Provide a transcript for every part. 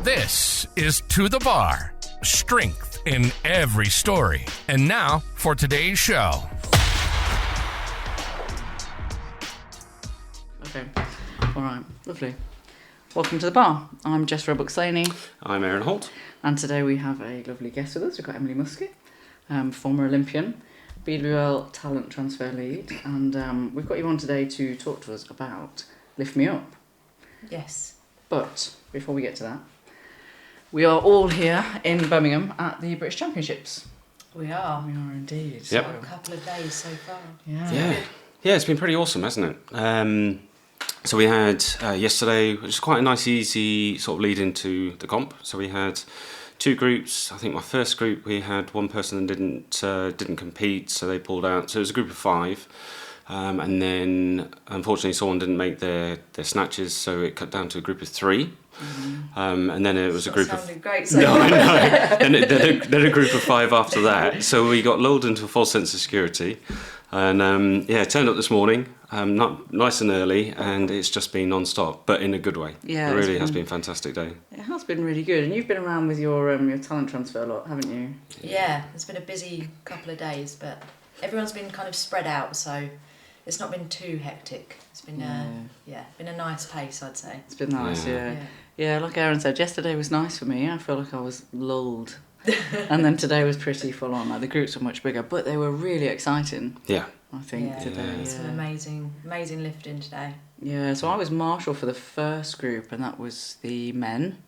This is To The Bar. Strength in every story. And now for today's show. Okay. All right. Lovely. Welcome to The Bar. I'm Jess Roebuck-Slaney. I'm Aaron Holt. And today we have a lovely guest with us. We've got Emily Muskett, former Olympian, BWL talent transfer lead. And we've got you on today to talk to us about Lift Me Up. Yes. But before we get to that, we are all here in Birmingham at the British Championships. We are. We are indeed. Yep. A couple of days so far. Yeah. Yeah, it's been pretty awesome, hasn't it? So we had yesterday, which was quite a nice, easy sort of lead into the comp. So we had two groups. I think my first group, we had one person that didn't compete, so they pulled out. So it was a group of 5. And then, unfortunately, someone didn't make their snatches, so it cut down to a group of 3. Mm-hmm. And then it was a group of... Great, so no, I know. then a group of 5 after that. So we got lulled into a false sense of security. And turned up this morning, not nice and early, and it's just been non-stop, but in a good way. Yeah, it really has been a fantastic day. It has been really good, and you've been around with your talent transfer a lot, haven't you? Yeah, it's been a busy couple of days, but everyone's been kind of spread out, so it's not been too hectic. It's been been a nice pace, I'd say. It's been nice, yeah. Like Aaron said, yesterday was nice for me. I feel like I was lulled. And then today was pretty full on. Like the groups were much bigger, but they were really exciting. Yeah. I think today. Some amazing lifting today. Yeah, so I was marshal for the first group, and that was the men.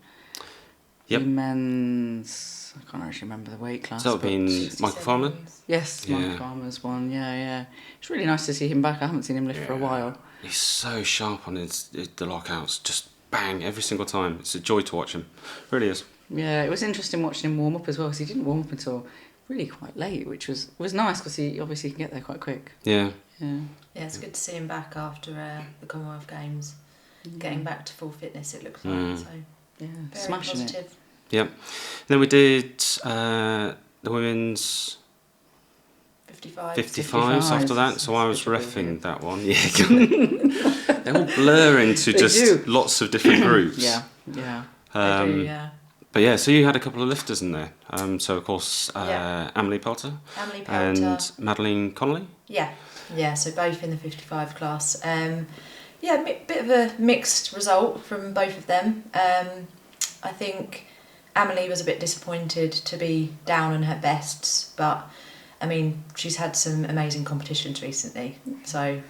Yep. The men's, I can't actually remember the weight class. So that would have been Michael Farmer? Yes, Michael Farmer's one, yeah. It's really nice to see him back. I haven't seen him lift for a while. He's so sharp on the lockouts, just bang, every single time. It's a joy to watch him, it really is. Yeah, it was interesting watching him warm up as well, because he didn't warm up until really quite late, which was nice, because he obviously can get there quite quick. Yeah, it's good to see him back after the Commonwealth Games, getting back to full fitness, it looks like. So yeah, very smashing positive. it. Yep. Then we did the women's 55s after that, so I was reffing that one. Yeah, they all blur into lots of different groups. Yeah. They do, yeah. But yeah, so you had a couple of lifters in there. So of course, Amelie Pelter and Madeline Connolly. Yeah. So both in the 55 class. Bit of a mixed result from both of them. I think Amelie was a bit disappointed to be down on her bests, but I mean, she's had some amazing competitions recently. So,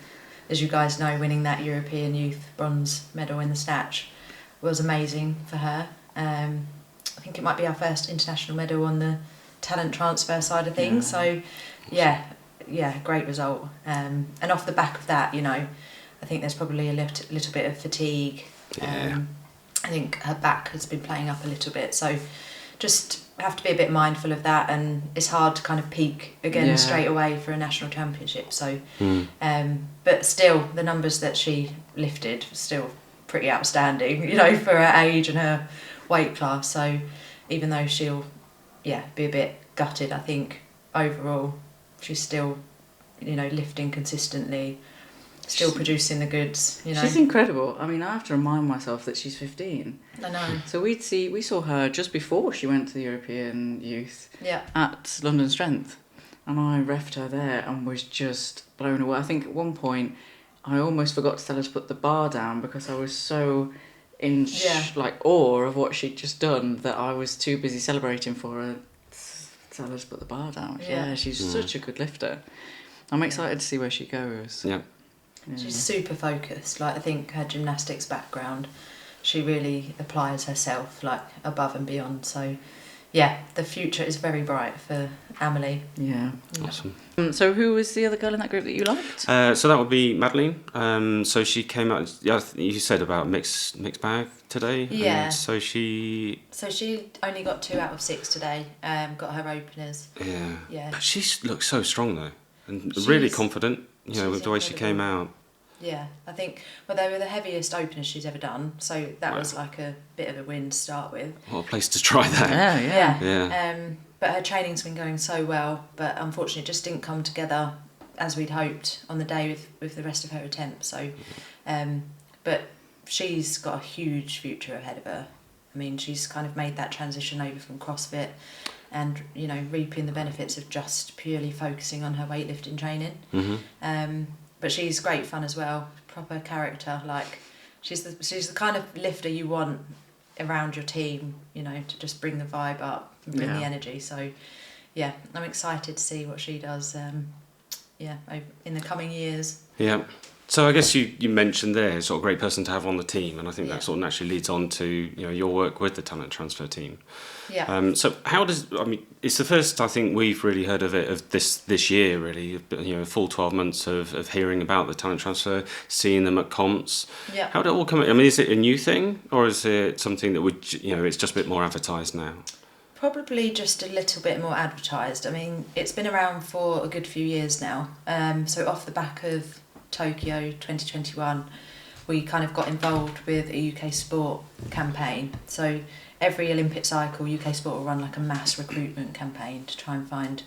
as you guys know, winning that European Youth bronze medal in the snatch was amazing for her. I think it might be our first international medal on the talent transfer side of things. So, great result. And off the back of that, I think there's probably a little bit of fatigue. I think her back has been playing up a little bit. So, just have to be a bit mindful of that, and it's hard to kind of peak again straight away for a national championship. So, but still, the numbers that she lifted were still pretty outstanding, for her age and her weight class. So even though she'll be a bit gutted, I think overall she's still lifting consistently, still producing the goods. She's incredible. I mean, I have to remind myself that she's 15. I know. So we saw her just before she went to the European Youth at London Strength, and I reffed her there and was just blown away. I think at one point I almost forgot to tell her to put the bar down, because I was so in awe of what she'd just done that I was too busy celebrating for her to tell her to put the bar down. She's such a good lifter. I'm excited to see where she goes. Yeah. She's super focused. I think her gymnastics background, she really applies herself above and beyond. So the future is very bright for Amelie. Yeah. Awesome. So who was the other girl in that group that you liked? So that would be Madeline. So she came out, you said about mixed bag today. Yeah. So she only got 2 out of 6 today, got her openers. Yeah. But she looks so strong though, and really confident, with the way she came out. Yeah, I think, they were the heaviest openers she's ever done, so that was like a bit of a win to start with. What a place to try that. Yeah. But her training's been going so well, but unfortunately it just didn't come together as we'd hoped on the day with the rest of her attempts. So, but she's got a huge future ahead of her. I mean, she's kind of made that transition over from CrossFit and, you know, reaping the benefits of just purely focusing on her weightlifting training. But she's great fun as well, proper character. Like, she's the kind of lifter you want around your team, you know, to just bring the vibe up and bring the energy. So, yeah, I'm excited to see what she does, in the coming years. Yeah. So I guess you mentioned there, sort of great person to have on the team, and I think that sort of naturally leads on to, you know, your work with the talent transfer team. Yeah. So how does, I mean, it's the first I think we've really heard of it of this year really, you know, a full 12 months of hearing about the talent transfer, seeing them at comps. Yeah. How did it all come? I mean, is it a new thing, or is it something that would, you know, it's just a bit more advertised now? Probably just a little bit more advertised. I mean, it's been around for a good few years now. So off the back of Tokyo 2021, we kind of got involved with a UK Sport campaign. So every Olympic cycle, UK Sport will run like a mass recruitment campaign to try and find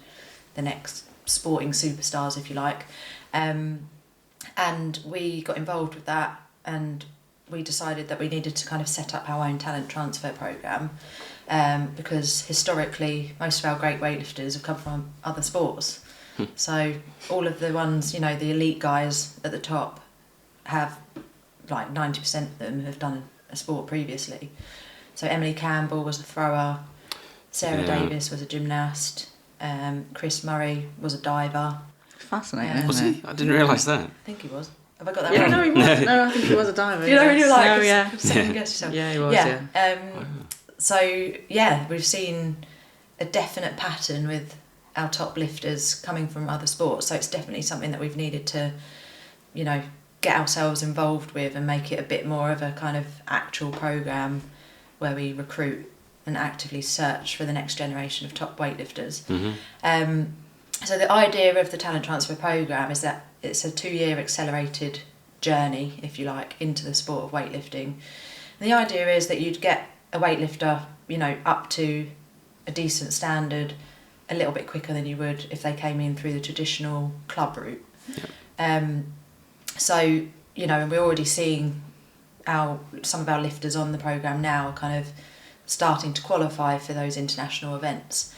the next sporting superstars, if you like. And we got involved with that, and we decided that we needed to kind of set up our own talent transfer programme, because historically most of our great weightlifters have come from other sports. So all of the ones, you know, the elite guys at the top have, like 90% of them have done a sport previously. So Emily Campbell was a thrower, Sarah Davis was a gymnast, Chris Murray was a diver. Fascinating. Was he? I didn't realise that. I think he was. Have I got that Yeah, wrong? no, he was. No, I think he was a diver. You know, when you're like, no, yeah. second guess yourself. Yeah, he was, yeah. So, yeah, we've seen a definite pattern with our top lifters coming from other sports. So it's definitely something that we've needed to, you know, get ourselves involved with and make it a bit more of a kind of actual programme where we recruit and actively search for the next generation of top weightlifters. So the idea of the talent transfer programme is that it's a 2-year accelerated journey, if you like, into the sport of weightlifting. And the idea is that you'd get a weightlifter, you know, up to a decent standard a little bit quicker than you would if they came in through the traditional club route. So, you know, and we're already seeing some of our lifters on the programme now kind of starting to qualify for those international events.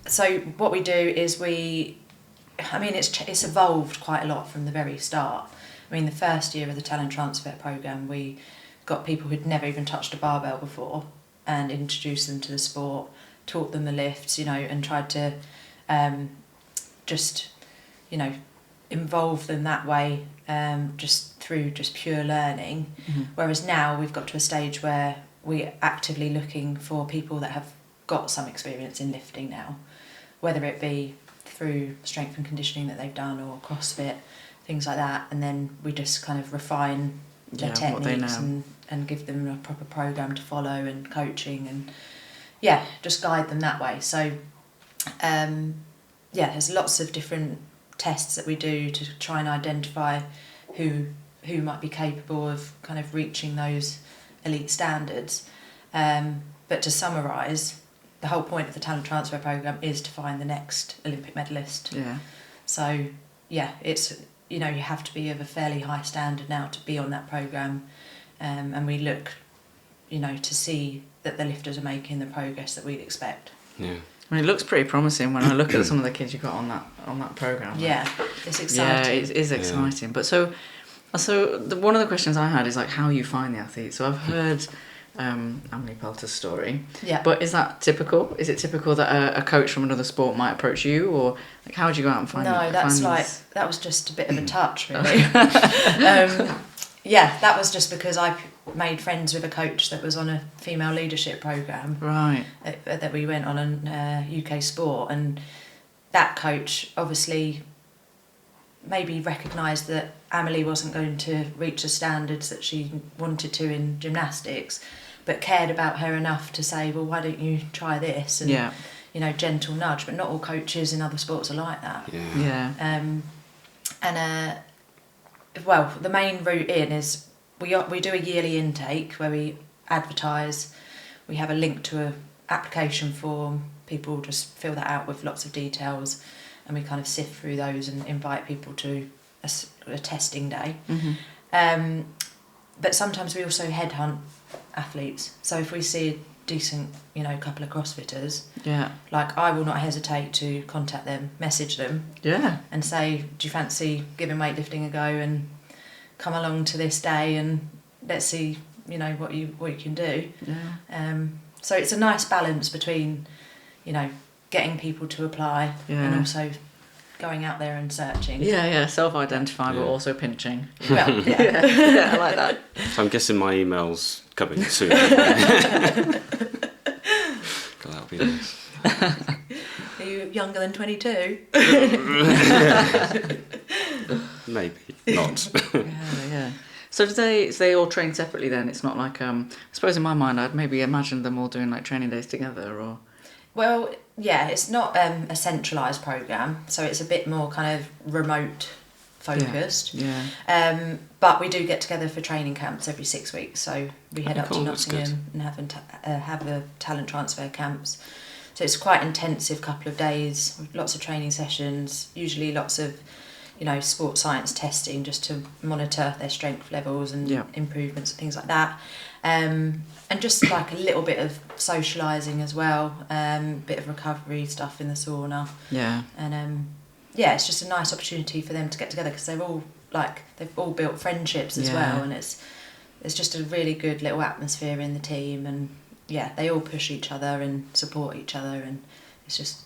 So what we do is it's evolved quite a lot from the very start. I mean, the first year of the talent transfer programme, we got people who'd never even touched a barbell before and introduced them to the sport, taught them the lifts, you know, and tried to just, you know, involve them that way, just through just pure learning. Whereas now we've got to a stage where we're actively looking for people that have got some experience in lifting now, whether it be through strength and conditioning that they've done or CrossFit, things like that, and then we just kind of refine their techniques and give them a proper programme to follow and coaching and just guide them that way. So there's lots of different tests that we do to try and identify who might be capable of kind of reaching those elite standards. But to summarise, the whole point of the talent transfer programme is to find the next Olympic medalist. Yeah. So, it's, you know, you have to be of a fairly high standard now to be on that programme. And we look, you know, to see that the lifters are making the progress that we'd expect. Yeah. I mean, it looks pretty promising when I look at some of the kids you got on that programme. Yeah, it's exciting. Yeah, it is exciting. But so one of the questions I had is like how you find the athletes. So I've heard Amelie Pelter's story. Yeah. But is that typical? Is it typical that a coach from another sport might approach you, or like how would you go out and find? No, that was just a bit of a touch, really. That was just because I made friends with a coach that was on a female leadership programme. Right. That we went on UK Sport, and that coach obviously maybe recognised that Amelie wasn't going to reach the standards that she wanted to in gymnastics, but cared about her enough to say, well, why don't you try this? And, you know, gentle nudge. But not all coaches in other sports are like that. Well, the main route in is we do a yearly intake where we advertise. We have a link to an application form. People just fill that out with lots of details, and we kind of sift through those and invite people to a testing day. But sometimes we also headhunt athletes. So if we see a decent, couple of CrossFitters, Yeah. like I will not hesitate to contact them, message them, Yeah. and say, do you fancy giving weightlifting a go and come along to this day and let's see, what you can do. Yeah. So it's a nice balance between, getting people to apply and also going out there and searching. Yeah, self-identify, but also pinching. Well, Yeah, I like that. So I'm guessing my email's coming soon. God, that'll be nice. Are you younger than 22? Maybe not. Yeah. So do they all train separately then? It's not like I suppose in my mind I'd maybe imagined them all doing like training days together or. Well, yeah, it's not a centralised programme, so it's a bit more kind of remote focused. Yeah. But we do get together for training camps every 6 weeks, so we head up to Nottingham and have the talent transfer camps. So it's quite intensive couple of days, lots of training sessions, usually lots of sports science testing just to monitor their strength levels and improvements and things like that. And just like a little bit of socialising as well, bit of recovery stuff in the sauna. Yeah. And it's just a nice opportunity for them to get together because they've all built friendships as well, and it's just a really good little atmosphere in the team, and they all push each other and support each other, and it's just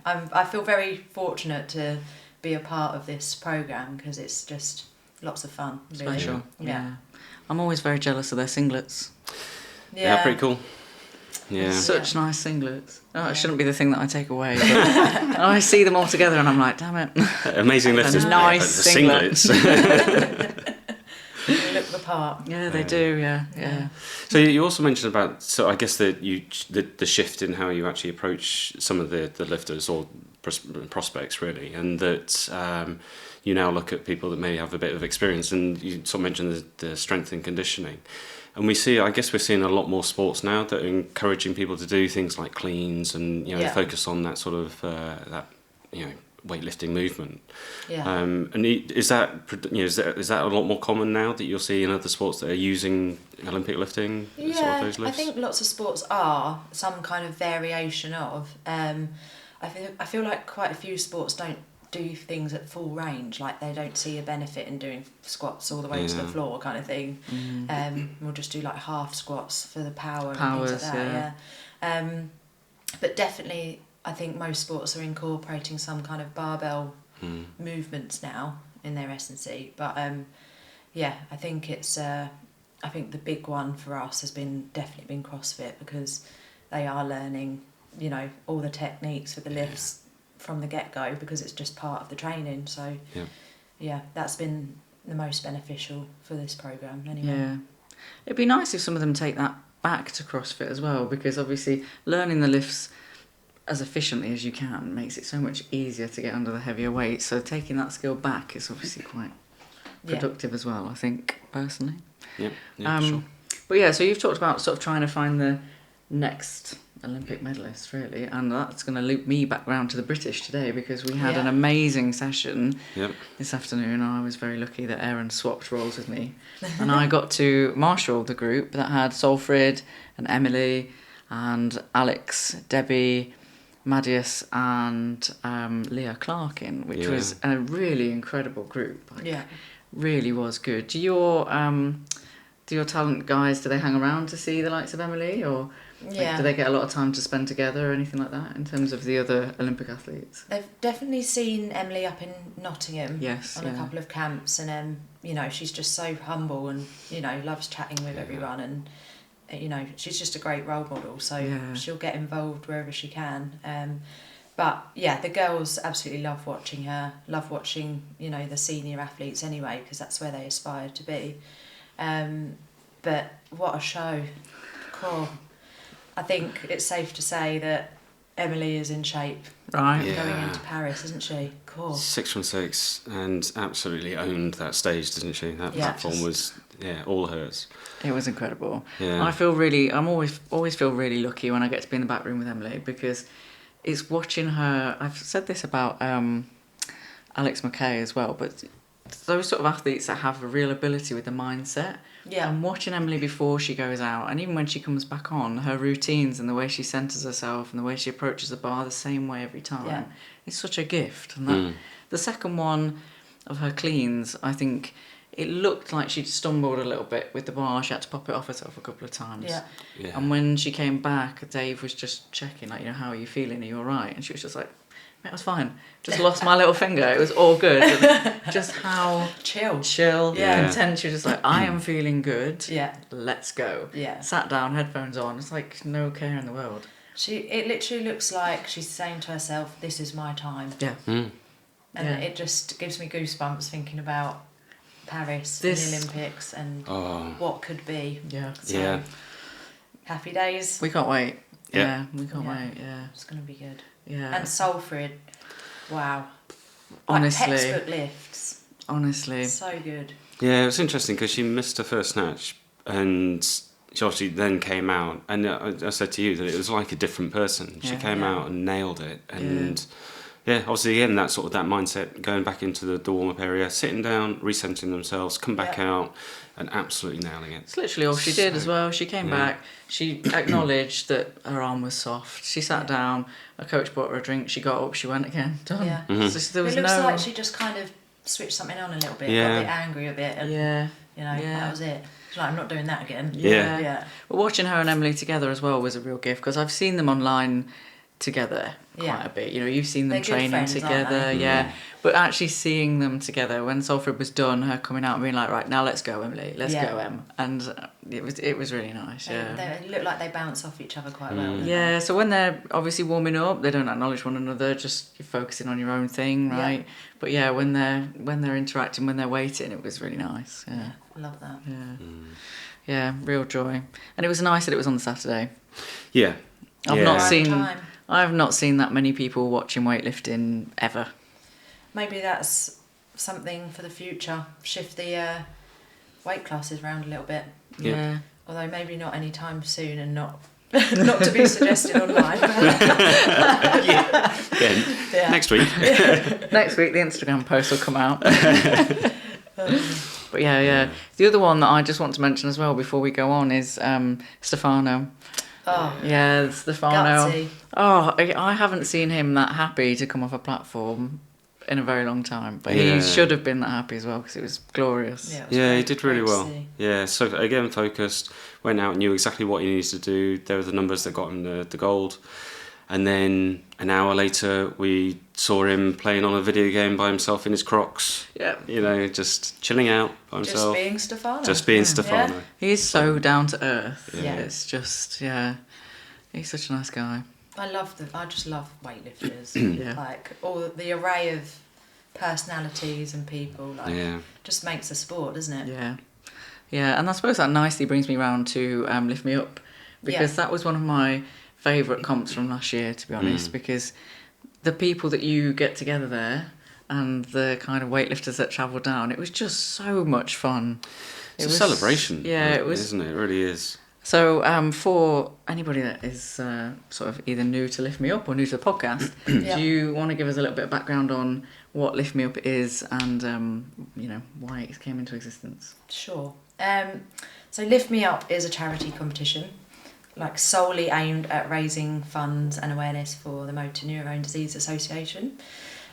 I feel very fortunate to be a part of this programme because it's just lots of fun. Really. Special. Yeah. I'm always very jealous of their singlets. Yeah, pretty cool. Yeah. Such nice singlets. Oh, it shouldn't be the thing that I take away. But I see them all together and I'm like, damn it. Amazing lifters. Nice the singlets. They look the part. Yeah, they do. Yeah. So you also mentioned about, so I guess the shift in how you actually approach some of the lifters or prospects really, and that you now look at people that may have a bit of experience, and you sort of mentioned the strength and conditioning. And we're seeing a lot more sports now that are encouraging people to do things like cleans and focus on that sort of weightlifting movement. Yeah. And is that a lot more common now that you'll see in other sports that are using Olympic lifting? Yeah, sort of those lifts? I think lots of sports are some kind of variation of. I feel like quite a few sports don't do things at full range, like they don't see a benefit in doing squats all the way to the floor kind of thing. We'll just do like half squats for the powers and things like that. Yeah. But definitely I think most sports are incorporating some kind of barbell movements now in their S&C. But I think it's I think the big one for us has definitely been CrossFit, because they are learning all the techniques for the lifts from the get-go, because it's just part of the training. So that's been the most beneficial for this programme anyway. Yeah. It'd be nice if some of them take that back to CrossFit as well, because obviously learning the lifts as efficiently as you can makes it so much easier to get under the heavier weight. So taking that skill back is obviously quite productive as well, I think, personally. Yeah, for sure. But so you've talked about sort of trying to find the next Olympic medalist, really, and that's going to loop me back round to the British today, because we had an amazing session this afternoon. I was very lucky that Aaron swapped roles with me, and I got to marshal the group that had Solfrid and Emily and Alex, Debbie, Madius and Leah Clark in, which was a really incredible group. Really was good. Do your talent guys, do they hang around to see the likes of Emily, or do they get a lot of time to spend together or anything like that in terms of the other Olympic athletes? They've definitely seen Emily up in Nottingham on a couple of camps, and she's just so humble and loves chatting with everyone, and she's just a great role model, so she'll get involved wherever she can. But the girls absolutely love watching her, love watching the senior athletes anyway, because that's where they aspire to be. But what a show. Cool. I think it's safe to say that Emily is in shape going into Paris, isn't she? Cool. 616 and absolutely owned that stage, didn't she? That platform was all hers. It was incredible. Yeah. I'm always feel really lucky when I get to be in the back room with Emily, because it's watching her. I've said this about Alex McKay as well, but those sort of athletes that have a real ability with the mindset, Yeah. And watching Emily before she goes out, and even when she comes back on, her routines and the way she centres herself and the way she approaches the bar the same way every time, it's such a gift. And that, the second one of her cleans, I think it looked like she'd stumbled a little bit with the bar. She had to pop it off herself a couple of times. Yeah. And when she came back, Dave was just checking, like, how are you feeling? Are you all right? And she was just like, it was fine. Just lost my little finger. It was all good. And just how chill, content. She was just like, I am feeling good. Yeah. Let's go. Yeah. Sat down, headphones on. It's like no care in the world. It literally looks like she's saying to herself, "This is my time." Yeah. And it just gives me goosebumps thinking about Paris and the Olympics and what could be. Yeah. So, happy days. We can't wait. Yeah, we can't wait. Yeah. It's going to be good. Yeah. And Salford, wow. Honestly. Like textbook lifts. Honestly. So good. Yeah, it was interesting because she missed her first snatch and she obviously then came out. And I said to you that it was like a different person. She came out and nailed it. And obviously again, that mindset, going back into the warm-up area, sitting down, recentering themselves, come back out and absolutely nailing it. It's literally all she did as well. She came back, she acknowledged that her arm was soft. She sat down, a coach bought her a drink, she got up, she went again, done. Yeah. Just, there was it looks like she just kind of switched something on a little bit, got a bit angry a bit. And, that was it. She's like, I'm not doing that again. Yeah. But watching her and Emily together as well was a real gift, because I've seen them online together quite a bit. You've seen them training friends, together, but actually seeing them together when Salford was done, her coming out and being like, right, now let's go, Emily, let's go, Em, and it was really nice. They look like they bounce off each other quite well. So when they're obviously warming up, they don't acknowledge one another, just you're focusing on your own thing, right? But when they're interacting, when they're waiting, it was really nice. I love that. Yeah, real joy. And it was nice that it was on the Saturday. I've not seen that many people watching weightlifting ever. Maybe that's something for the future. Shift the weight classes around a little bit. Yeah. Although maybe not anytime soon, and not to be suggested online. Next week. Next week the Instagram post will come out. But the other one that I just want to mention as well before we go on is Stefano. Oh yeah, Stefano. Gutsy. Oh, I haven't seen him that happy to come off a platform in a very long time, but he should have been that happy as well, because it was glorious. He did really well. Yeah, so again, focused, went out, knew exactly what he needed to do. There were the numbers that got him the gold. And then an hour later, we saw him playing on a video game by himself in his Crocs. Yeah. Just chilling out by himself. Just being Stefano. Yeah. He's so down to earth. Yeah. It's just, he's such a nice guy. I just love weightlifters. Like all the array of personalities and people. Just makes the sport, doesn't it? Yeah. Yeah, and I suppose that nicely brings me round to Lift Me Up, because that was one of my favourite comps from last year, to be honest, because the people that you get together there and the kind of weightlifters that travel down, it was just so much fun. It's a celebration. Yeah, it was, isn't it? It really is. So for anybody that is sort of either new to Lift Me Up or new to the podcast, do you want to give us a little bit of background on what Lift Me Up is and why it came into existence? Sure. So Lift Me Up is a charity competition, like solely aimed at raising funds and awareness for the Motor Neurone Disease Association.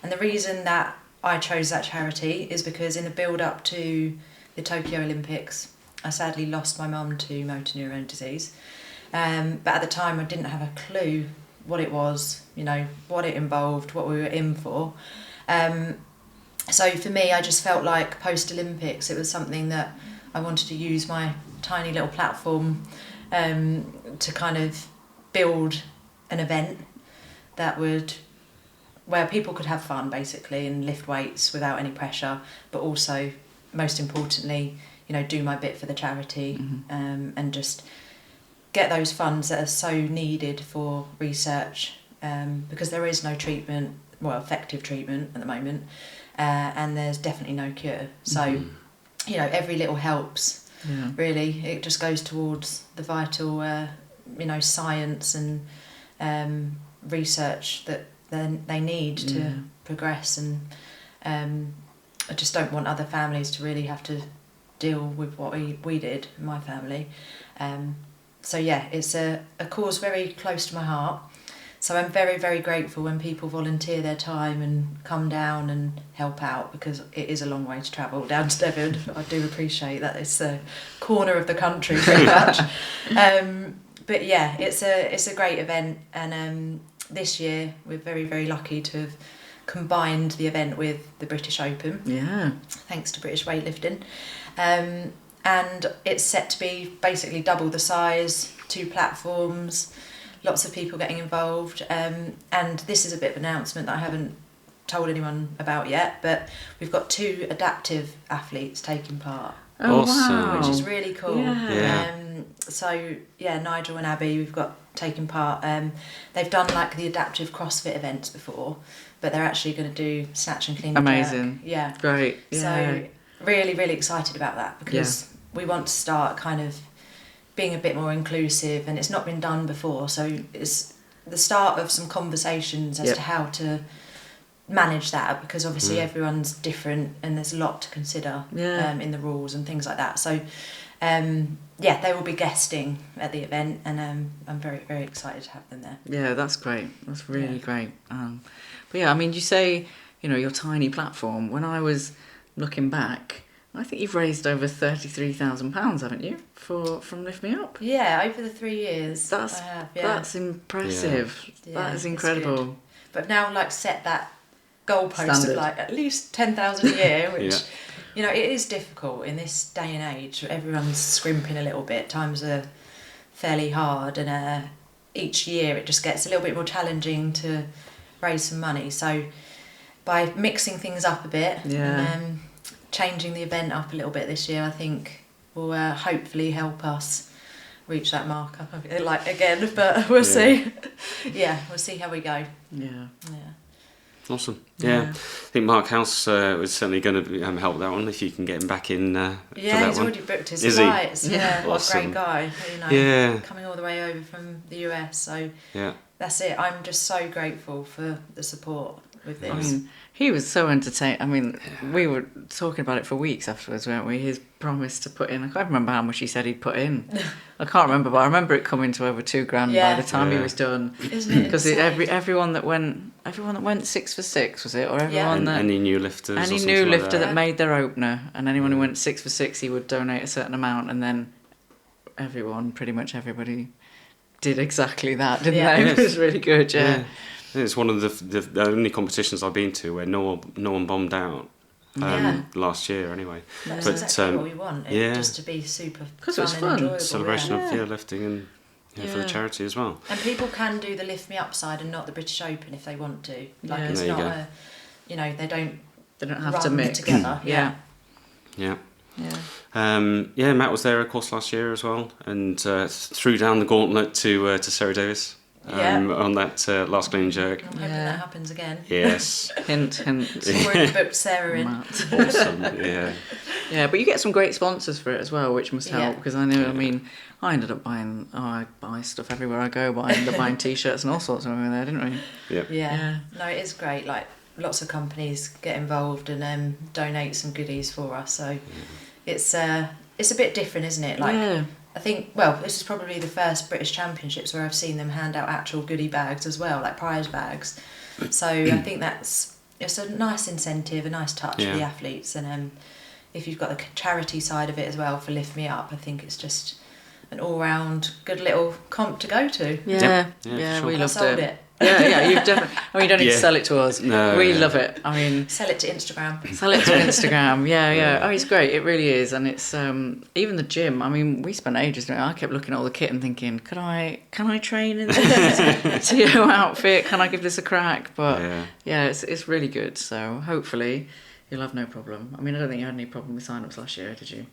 And the reason that I chose that charity is because in the build-up to the Tokyo Olympics, I sadly lost my mum to motor neurone disease. But at the time I didn't have a clue what it was, what it involved, what we were in for. So for me, I just felt like post-Olympics, it was something that I wanted to use my tiny little platform to kind of build an event where people could have fun basically and lift weights without any pressure, but also most importantly, do my bit for the charity, and just get those funds that are so needed for research, because there is no effective treatment at the moment, and there's definitely no cure. So, every little helps. Yeah. Really, it just goes towards the vital, science and research that they need to progress. And I just don't want other families to really have to deal with what we did in my family. So yeah, it's a cause very close to my heart. So I'm very, very grateful when people volunteer their time and come down and help out, because it is a long way to travel down to Devon. I do appreciate that it's a corner of the country pretty much. But yeah, it's a great event, and this year we're very, very lucky to have combined the event with the British Open. Yeah. Thanks to British Weightlifting. And it's set to be basically double the size, 2 platforms, lots of people getting involved. And this is a bit of an announcement that I haven't told anyone about yet, but we've got 2 adaptive athletes taking part. Oh, Awesome. wow. Which is really cool. Yeah. So yeah, Nigel and Abby, we've got taking part. They've done like the adaptive CrossFit events before, but they're actually going to do snatch and clean and Amazing. jerk. Yeah. Great. Yeah. So really, really excited about that, because we want to start kind of being a bit more inclusive, and it's not been done before. So it's the start of some conversations as to how to manage that, because obviously everyone's different and there's a lot to consider in the rules and things like that. So they will be guesting at the event, and I'm very, very excited to have them there. Yeah, that's great. That's really great. But yeah, I mean, you say, your tiny platform. When I was looking back, I think you've raised over £33,000, haven't you, from Lift Me Up? Yeah, over the 3 years. That's impressive. Yeah. That is incredible. But now, set that goalpost Standard. of at least 10,000 a year, which it is difficult in this day and age. Everyone's scrimping a little bit. Times are fairly hard, and each year it just gets a little bit more challenging to raise some money. So by mixing things up a bit and changing the event up a little bit this year, I think will hopefully help us reach that mark. Again, but we'll see. We'll see how we go. Yeah. Awesome. Yeah. I think Mark House was certainly going to help that one, if you can get him back in. For that he's one. already booked his Is flights. he? Yeah, what Awesome. a great guy. Coming all the way over from the US. So that's it. I'm just so grateful for the support with this. I mean, he was so entertaining. I mean, we were talking about it for weeks afterwards, weren't we? His promise to put in, I can't remember how much he said he'd put in. I can't remember, but I remember it coming to over £2,000 by the time he was done. Isn't it? Because everyone that went 6 for 6, was it? Or everyone that any new lifters, any new lifter that made their opener, and anyone who went 6 for 6, he would donate a certain amount, and then pretty much everybody did exactly that, didn't they? It was really good. It's one of the only competitions I've been to where no one bombed out. Last year anyway. That's exactly what we want. Just to be super fun and enjoyable. Celebration of lifting and for the charity as well. And people can do the Lift Me Up side and not the British Open if they want to. It's there not they don't have to mix together. Matt was there of course last year as well, and threw down the gauntlet to Sarah Davis. On that last clean jerk. I'm hoping that happens again. Yes. Hint. We've already booked Sarah in. Awesome. Yeah, but you get some great sponsors for it as well, which must help, because I know. I mean, I ended up buying. I buy stuff everywhere I go, but I ended up buying T-shirts and all sorts of them there, didn't we? Yeah. No, it is great. Lots of companies get involved and donate some goodies for us. So it's a bit different, isn't it? I think, this is probably the first British Championships where I've seen them hand out actual goodie bags as well, like prize bags. So I think it's a nice incentive, a nice touch for the athletes. And if you've got the charity side of it as well for Lift Me Up, I think it's just an all-round good little comp to go to. Sure. We loved sold it. Yeah, you've definitely. I mean, you don't need to sell it to us. No, we love it. I mean, sell it to Instagram. Yeah. Oh, it's great. It really is, and it's even the gym. I mean, we spent ages doing it. I kept looking at all the kit and thinking, can I train in this CEO outfit? Can I give this a crack? But it's really good. So hopefully you'll have no problem. I mean, I don't think you had any problem with sign-ups last year, did you?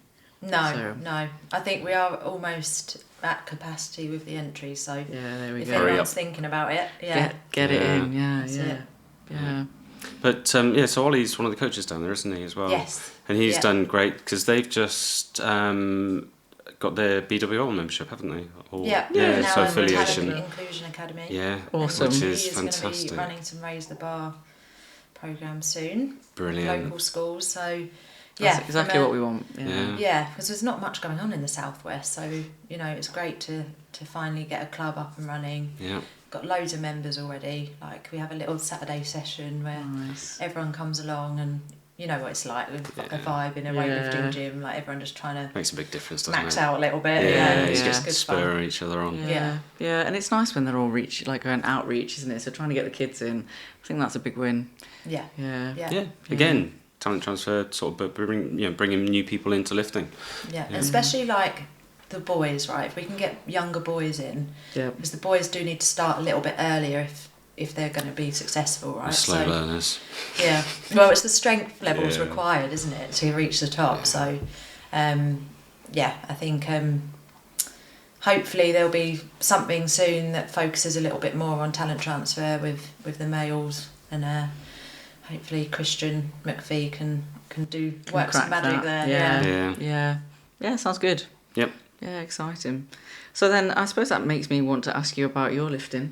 No. I think we are almost at capacity with the entry, so there we if go. anyone's thinking about it, get it in. Yeah. But so Ollie's one of the coaches down there, isn't he, as well? Yes. And he's done great, because they've just got their BWL membership, haven't they? Now so affiliation. Inclusion Academy. Yeah, awesome. Which He is fantastic. going to be running some Raise the Bar programmes soon. Brilliant. Local schools, so That's exactly what we want. Yeah, because there's not much going on in the southwest, so you know it's great to finally get a club up and running. Yeah. Got loads of members already. Like we have a little Saturday session where everyone comes along, and you know what it's like with a vibe in a weightlifting gym. Like everyone just trying to makes a big difference, doesn't max it? out a little bit. It's just good spur fun. each other on. Yeah, and it's nice when they're all going outreach, isn't it? So trying to get the kids in, I think that's a big win. Yeah. Again, talent transfer, sort of bringing new people into lifting. Yeah, especially like the boys, right? If we can get younger boys in, because the boys do need to start a little bit earlier if they're going to be successful, right? Slow learners. Yeah, well, it's the strength levels required, isn't it, to reach the top? So, I think hopefully there'll be something soon that focuses a little bit more on talent transfer with the males, and hopefully Christian McPhee can work some magic there. Yeah, sounds good. Yep. Yeah, exciting. So then I suppose that makes me want to ask you about your lifting.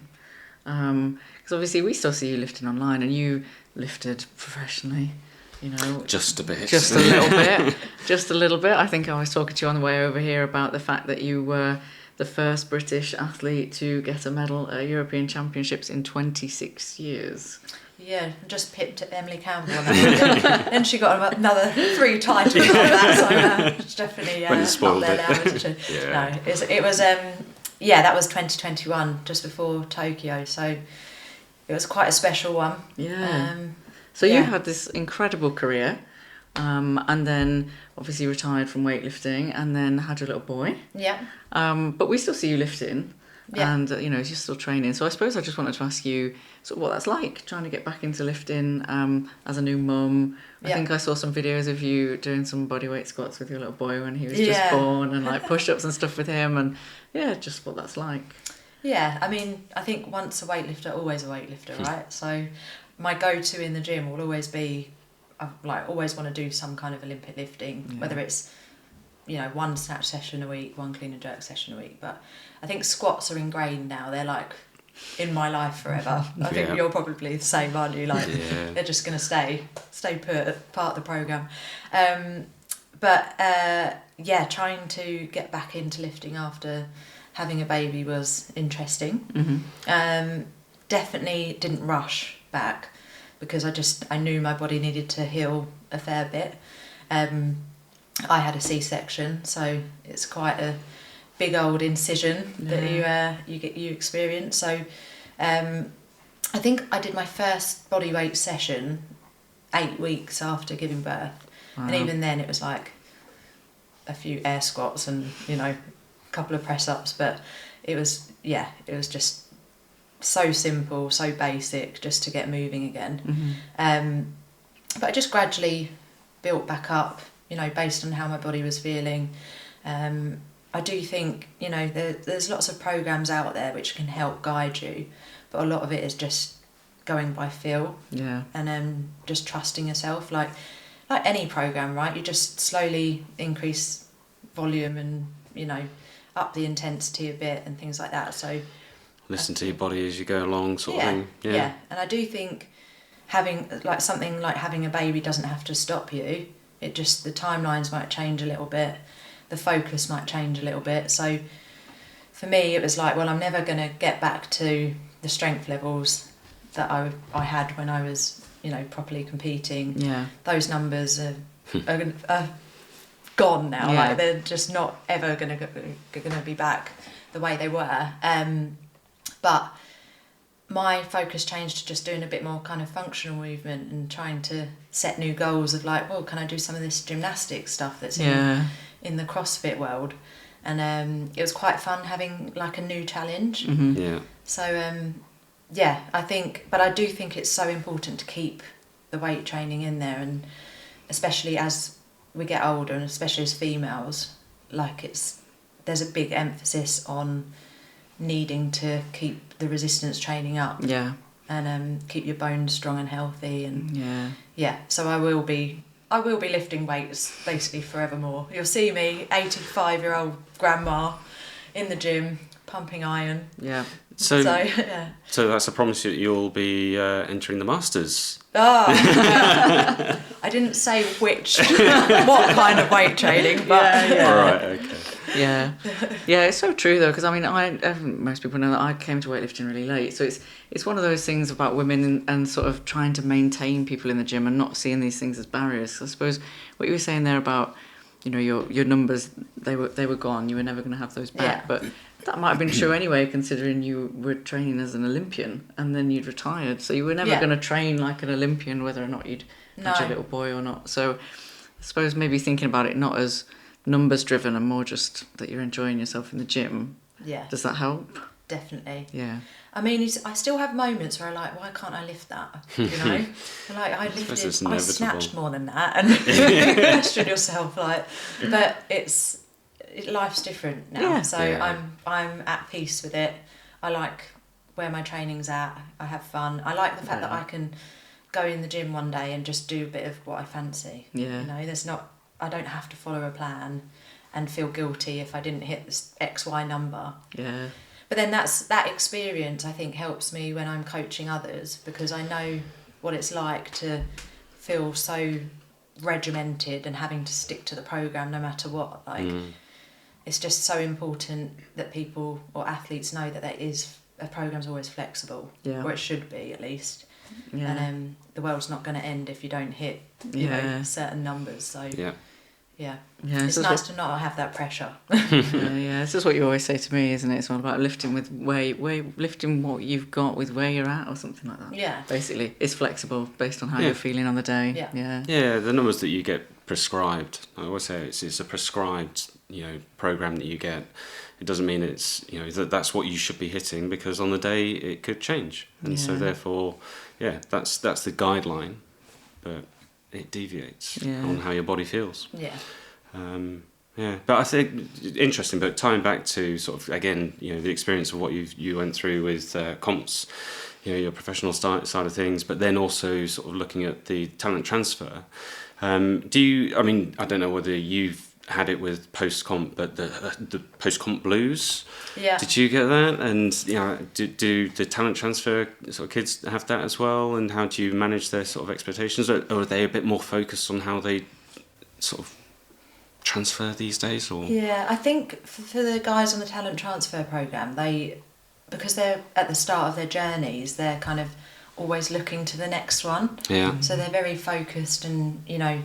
Because obviously we still see you lifting online, and you lifted professionally, you know. Just a bit. Just a little bit. Just a little bit. I think I was talking to you on the way over here about the fact that you were the first British athlete to get a medal at European Championships in 26 years. Yeah, just pipped Emily Campbell, and then she got another 3 titles like that. So it's definitely up there now, isn't she? No, it was that was 2021, just before Tokyo. So it was quite a special one. Yeah. So you had this incredible career, and then obviously retired from weightlifting, and then had your little boy. Yeah. But we still see you lifting. Yeah. And you know, you're still training. So I suppose I just wanted to ask you sort of what that's like, trying to get back into lifting as a new mum. I think I saw some videos of you doing some bodyweight squats with your little boy when he was just born, and like push-ups and stuff with him, and just what that's like. Yeah, I mean, I think once a weightlifter, always a weightlifter, right? So my go-to in the gym will always be, I always want to do some kind of Olympic lifting, whether it's, you know, 1 snatch session a week, 1 clean and jerk session a week. But I think squats are ingrained now. They're like in my life forever. I think you're probably the same, aren't you? Like they're just going to stay put, part of the programme. Trying to get back into lifting after having a baby was interesting. Mm-hmm. Definitely didn't rush back because I knew my body needed to heal a fair bit. I had a C-section, so it's quite a big old incision that you experience. So I think I did my first bodyweight session 8 weeks after giving birth. Wow. And even then it was like a few air squats and, you know, a couple of press ups, but it was just so simple, so basic, just to get moving again. Mm-hmm. But I just gradually built back up, you know, based on how my body was feeling. I do think, you know, there's lots of programs out there which can help guide you, but a lot of it is just going by feel. Yeah. And just trusting yourself, like any program, right? You just slowly increase volume and, you know, up the intensity a bit and things like that. So listen to your body as you go along, sort of thing. Yeah. And I do think having something like having a baby doesn't have to stop you. It just, the timelines might change a little bit, the focus might change a little bit. So for me, it was like, well, I'm never going to get back to the strength levels that I had when I was, you know, properly competing. Yeah. Those numbers are gone now. Yeah. Like they're just not ever going to be back the way they were. But my focus changed to just doing a bit more kind of functional movement and trying to set new goals of like, well, can I do some of this gymnastics stuff that's in the CrossFit world? And it was quite fun having like a new challenge. Mm-hmm. Yeah. So I do think it's so important to keep the weight training in there, and especially as we get older, and especially as females, like there's a big emphasis on needing to keep the resistance training up. Yeah. And keep your bones strong and healthy, and so I will be lifting weights basically forevermore. You'll see me 85-year-old grandma in the gym pumping iron. Yeah. So yeah. So that's a promise that you'll be entering the Masters. Oh, I didn't say what kind of weight training, but Right, okay. Yeah, it's so true though, because I mean, most people know that I came to weightlifting really late, so it's one of those things about women and sort of trying to maintain people in the gym and not seeing these things as barriers. So I suppose what you were saying there about, you know, your numbers, they were gone, you were never going to have those back, but that might have been true anyway, considering you were training as an Olympian and then you'd retired, so you were never going to train like an Olympian, whether or not you'd had your little boy or not. So I suppose maybe thinking about it not as numbers driven and more just that you're enjoying yourself in the gym. Yeah. Does that help? Definitely. Yeah. I mean, I still have moments where I'm like, why can't I lift that? You know? Like, I snatched more than that, and you question yourself, like, but life's different now. Yeah. So I'm at peace with it. I like where my training's at. I have fun. I like the fact that I can go in the gym one day and just do a bit of what I fancy. Yeah. You know, I don't have to follow a plan and feel guilty if I didn't hit this XY number. Yeah. But then that experience, I think, helps me when I'm coaching others, because I know what it's like to feel so regimented and having to stick to the program no matter what. Like, it's just so important that people or athletes know that a program's always flexible, or it should be at least. Yeah. And the world's not going to end if you don't hit you know, certain numbers. So yeah. It's nice to not have that pressure. This is what you always say to me, isn't it? It's all about lifting with lifting what you've got with where you're at, or something like that. Yeah. Basically, it's flexible based on how you're feeling on the day. Yeah, the numbers that you get prescribed, I always say it's a prescribed, you know, program that you get. It doesn't mean it's, you know, that's what you should be hitting, because on the day it could change, and so therefore, that's the guideline, but it deviates on how your body feels. But I think interesting, but tying back to sort of, again, you know, the experience of what you went through with comps, you know, your professional side of things, but then also sort of looking at the talent transfer. I mean, I don't know whether you've had it with post-comp, but the post-comp blues. Yeah. Did you get that? And you know, do the talent transfer sort of kids have that as well? And how do you manage their sort of expectations? Or are they a bit more focused on how they sort of transfer these days? Or yeah, I think for the guys on the talent transfer program, because they're at the start of their journeys, they're kind of always looking to the next one. Yeah. So they're very focused, and you know,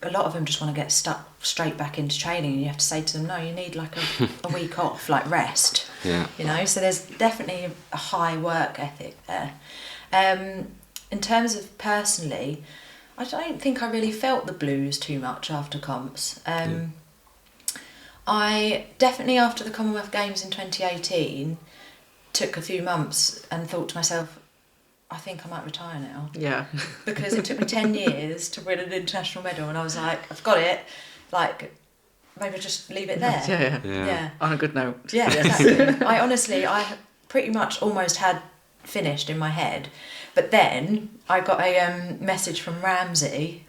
a lot of them just want to get stuck straight back into training, and you have to say to them, no, you need like a week off, like rest. Yeah. You know, so there's definitely a high work ethic there. In terms of personally, I don't think I really felt the blues too much after comps. I definitely, after the Commonwealth Games in 2018, took a few months and thought to myself, I think I might retire now. Yeah. Because it took me 10 years to win an international medal, and I was like, I've got it. Like, maybe just leave it there. Yeah. On a good note. Yeah, exactly. I pretty much almost had finished in my head, but then I got a message from Ramsey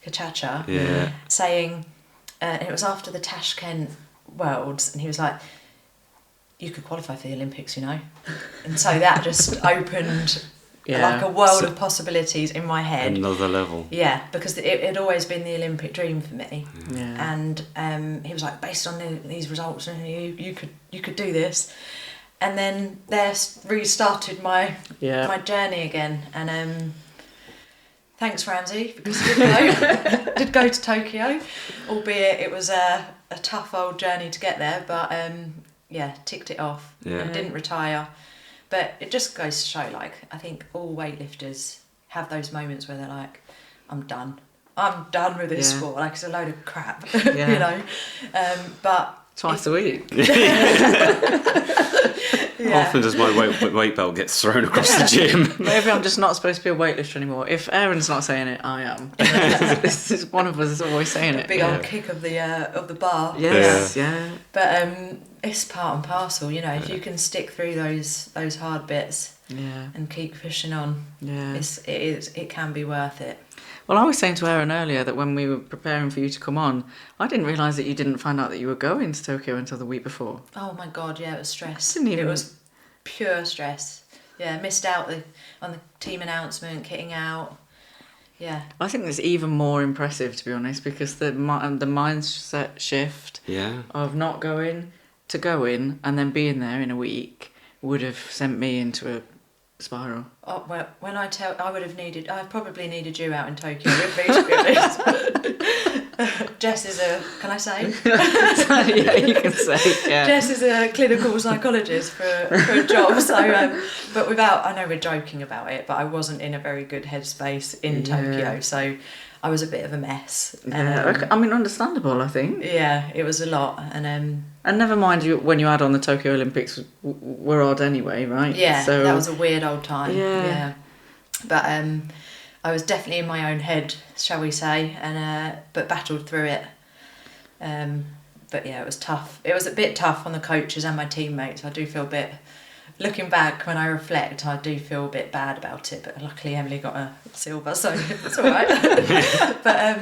Kachacha saying, and it was after the Tashkent Worlds, and he was like, you could qualify for the Olympics, you know. And so that just opened like a world of possibilities in my head. Another level. Yeah, because it had always been the Olympic dream for me. Yeah. And he was like, based on these results, you could do this. And then there restarted my journey again. And thanks, Ramsey, because I did go to Tokyo, albeit it was a tough old journey to get there, but ticked it off. Didn't retire. But it just goes to show, like, I think all weightlifters have those moments where they're like, I'm done with this sport, like, it's a load of crap. You know. But twice a week. Often does my weight belt get thrown across the gym. Maybe I'm just not supposed to be a weightlifter anymore. If Aaron's not saying it, I am. This is one of us is always saying it. Big old kick of the bar. Yes, yeah. But it's part and parcel, you know. If you can stick through those hard bits and keep pushing on, it can be worth it. Well, I was saying to Aaron earlier that when we were preparing for you to come on, I didn't realise that you didn't find out that you were going to Tokyo until the week before. Oh my God, yeah, it was stress. It was pure stress. Yeah, missed out on the team announcement, kitting out. Yeah. I think that's even more impressive, to be honest, because the mindset shift of not going to going and then being there in a week would have sent me into a spiral. Oh, well, when I probably needed you out in Tokyo with me, to be honest. Jess is can I say? Yeah, you can say, yeah. Jess is a clinical psychologist for a job, so, I know we're joking about it, but I wasn't in a very good headspace in Tokyo, so I was a bit of a mess. I mean, understandable, I think. Yeah, it was a lot, and never mind when you add on the Tokyo Olympics were odd anyway, right? Yeah, so, that was a weird old time. Yeah. But I was definitely in my own head, shall we say, and but battled through it. But yeah, it was tough. It was a bit tough on the coaches and my teammates. I do feel a bit, looking back when I reflect, I do feel a bit bad about it. But luckily Emily got a silver, so it's all right. But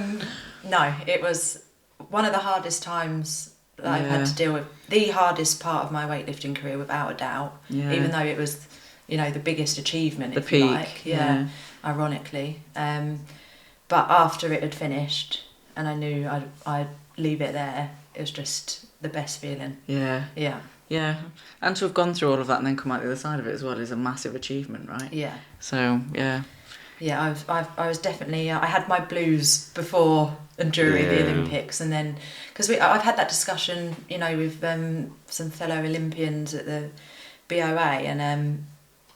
no, it was one of the hardest times that I've had to deal with. The hardest part of my weightlifting career, without a doubt. Yeah. Even though it was, you know, the biggest achievement, if you like. Yeah. Ironically. But after it had finished and I knew I'd leave it there, it was just the best feeling. Yeah. And to have gone through all of that and then come out the other side of it as well is a massive achievement, right? Yeah. So, yeah. Yeah, I was definitely, I had my blues before and during the Olympics, and then, because I've had that discussion, you know, with some fellow Olympians at the BOA, and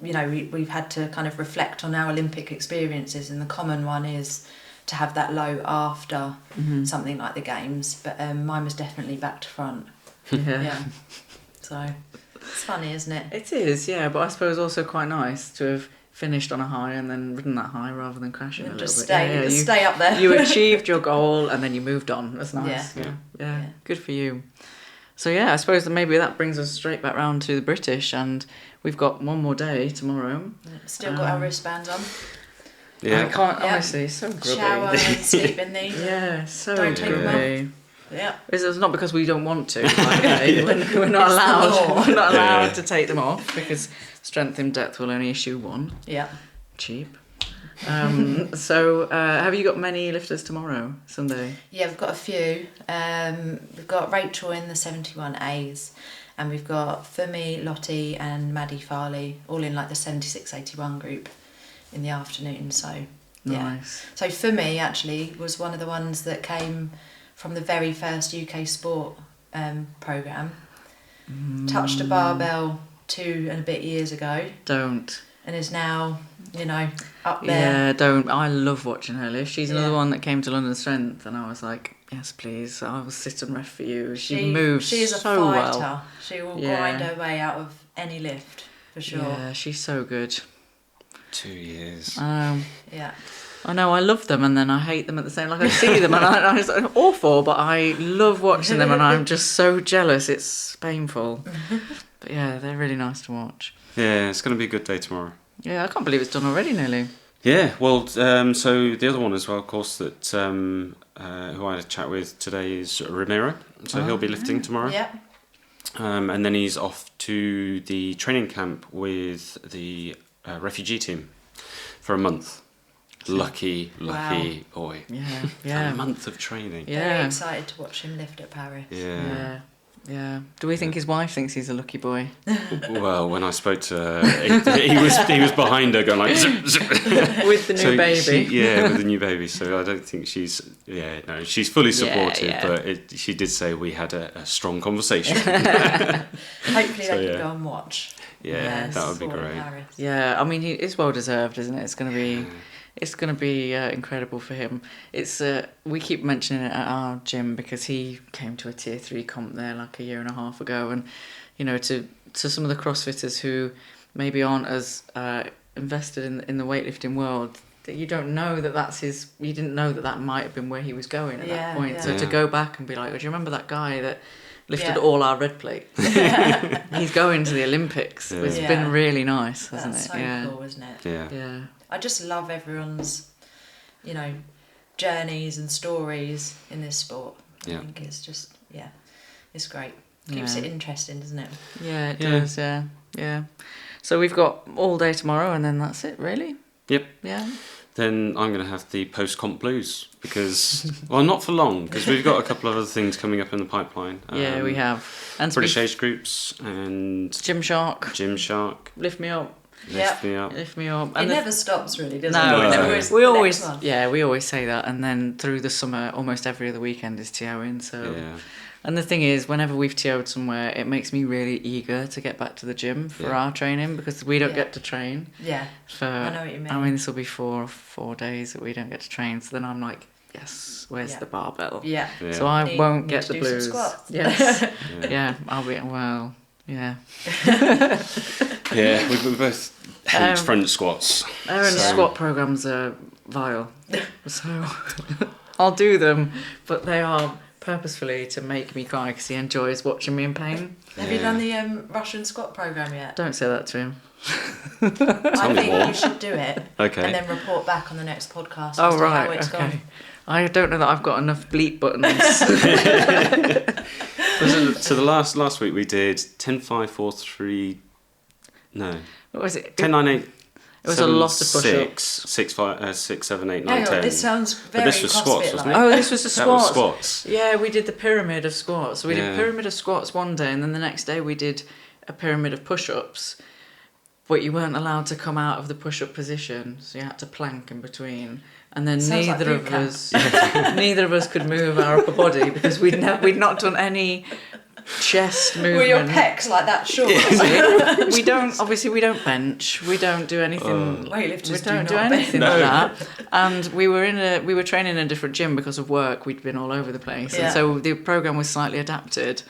you know, we've had to kind of reflect on our Olympic experiences, and the common one is to have that low after something like the Games, but mine was definitely back to front. Yeah. So it's funny, isn't it? It is, yeah, but I suppose also quite nice to have finished on a high and then ridden that high rather than crashing a little bit. Stay up there. You achieved your goal and then you moved on. That's nice. Yeah. Good for you. So yeah, I suppose that maybe that brings us straight back round to the British, and we've got one more day tomorrow. Still got our wristbands on. Yeah. I can't, honestly, so grubby. Shower and sleep in these. Yeah, so don't take them off. Yeah. It's not because we don't want to. We're not allowed. We're not allowed to take them off because Strength in Depth will only issue one. Yeah. Cheap. So have you got many lifters tomorrow, Sunday? Yeah, we've got a few. We've got Rachel in the 71As, and we've got Fumi, Lottie and Maddie Farley all in like the 76-81 group in the afternoon. So yeah. Nice. So Fumi actually was one of the ones that came from the very first UK sport programme. Touched a barbell 2 and a bit years ago. Don't. And is now, you know, up there. Yeah, don't. I love watching her lift. She's another one that came to London Strength, and I was like, yes, please, I will sit and ref for you. She moves so well. She's a fighter. She will grind her way out of any lift, for sure. Yeah, she's so good. 2 years. Yeah. I know, I love them and then I hate them at the same. Like I see them and it's awful, but I love watching them and I'm just so jealous. It's painful. But yeah, they're really nice to watch. Yeah, it's going to be a good day tomorrow. Yeah, I can't believe it's done already nearly. Yeah, well, so the other one as well, of course, that who I had a chat with today is Ramiro. So he'll be lifting tomorrow. Yeah. And then he's off to the training camp with the refugee team for a month. Lucky boy. Yeah. A month of training. Yeah. Very excited to watch him lift at Paris. Yeah. Do we think his wife thinks he's a lucky boy? Well, when I spoke to her, he was behind her going like zip, zip. With the new baby. With the new baby. So I don't think she's fully supportive. But she did say we had a strong conversation. Hopefully they can go and watch. Yeah, that would be great. Yeah, I mean it's well deserved, isn't it? It's going to be. It's going to be incredible for him. It's we keep mentioning it at our gym because he came to a tier 3 comp there like a year and a half ago, and you know to some of the CrossFitters who maybe aren't as invested in the weightlifting world, that you don't know that's his. You didn't know that might have been where he was going at that point. So to go back and be like, oh, do you remember that guy that lifted all our red plate. He's going to the Olympics. Yeah. It's been really nice, hasn't That's it? so cool, isn't it? Yeah. I just love everyone's, journeys and stories in this sport. I think it's just, it's great. Keeps it interesting, doesn't it? Yeah, it does, yeah. So we've got all day tomorrow and then that's it, really? Yep. Yeah. Then I'm going to have the post-comp blues because, well, not for long, because we've got a couple of other things coming up in the pipeline. Yeah, we have. And British age groups and... Gymshark. Lift Me Up. Lift Me Up. Lift Me Up. And it never stops, really, does it? No. We always say that, and then through the summer, almost every other weekend is TOing, so... Yeah. And the thing is, whenever we've TO'd somewhere, it makes me really eager to get back to the gym for our training because we don't get to train. Yeah, I know what you mean. I mean, this will be four days that we don't get to train, so then I'm like, yes, where's the barbell? Yeah. So I won't get the blues. Some squats. Yes. I'll be, yeah. Yeah, we both hate front squats. Aaron's squat programs are vile, so I'll do them, but they are purposefully to make me cry because he enjoys watching me in pain. Have you done the Russian squat program yet? Don't say that to him. I think you should do it. Okay. And then report back on the next podcast as to how it's gone. I don't know that I've got enough bleep buttons. So the last week we did 10, 5, 4, 3. No. What was it? 10, 9, 8. It was 7, a lot of push-ups. 6, 5, 6, 7, 8, 9, 10. This sounds very. But this was squats, wasn't it? Oh, this was the squats. That was squats. Yeah, we did the pyramid of squats. We did pyramid of squats one day, and then the next day we did a pyramid of push-ups. But you weren't allowed to come out of the push-up position, so you had to plank in between. And then neither of us could move our upper body because we'd not done any chest movement. Were your pecs like that short? We don't bench. We don't do anything. Weightlifters don't do anything like that. And we were training in a different gym because of work. We'd been all over the place, and so the program was slightly adapted.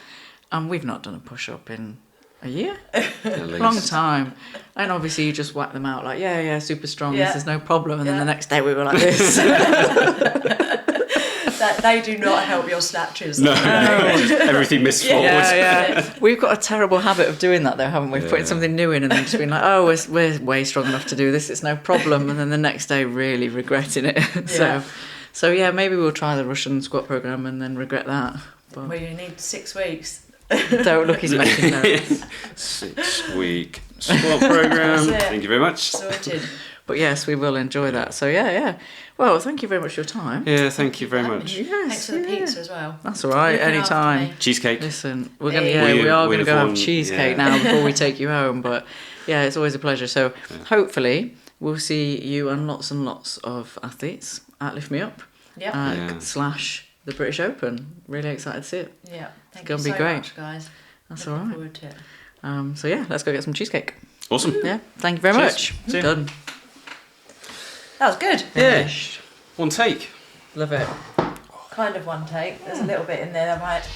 And we've not done a push-up in a year, long time. And obviously you just whack them out like super strong. This is no problem. And then the next day we were like this. That they do not help your snatches. No. Everything missed forward. Yeah. We've got a terrible habit of doing that though, haven't we? Putting something new in and then just being like, oh, we're way strong enough to do this, it's no problem, and then the next day really regretting it. So maybe we'll try the Russian squat program and then regret that. But well, you need 6 weeks. Don't look, he's making notes. 6-week squat program. Thank you very much. Sorted. But yes, we will enjoy that. So well, thank you very much for your time. Yeah, thank you very much. Yes, thanks for the pizza as well. That's all right. Anytime. Cheesecake. Listen, we are going to go have cheesecake now before we take you home. But it's always a pleasure. So hopefully we'll see you and lots of athletes at Lift Me Up. / the British Open. Really excited to see it. Yeah, thank you so much, guys. That's Looking all right. Forward to it. Let's go get some cheesecake. Awesome. Yeah, thank you very much. Done. That was good. Yeah. One take. Love it. Kind of one take. There's a little bit in there that might...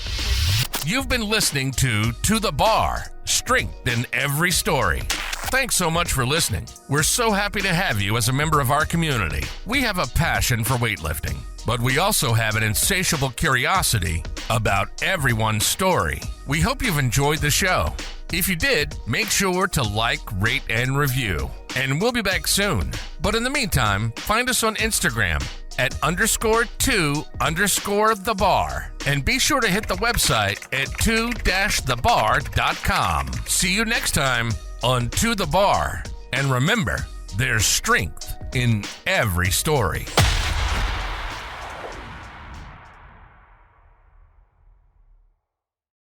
You've been listening to the Bar, strength in every story. Thanks so much for listening. We're so happy to have you as a member of our community. We have a passion for weightlifting, but we also have an insatiable curiosity about everyone's story. We hope you've enjoyed the show. If you did, make sure to like, rate, and review. And we'll be back soon. But in the meantime, find us on Instagram at _2_thebar. And be sure to hit the website at 2-thebar.com. See you next time on To The Bar. And remember, there's strength in every story.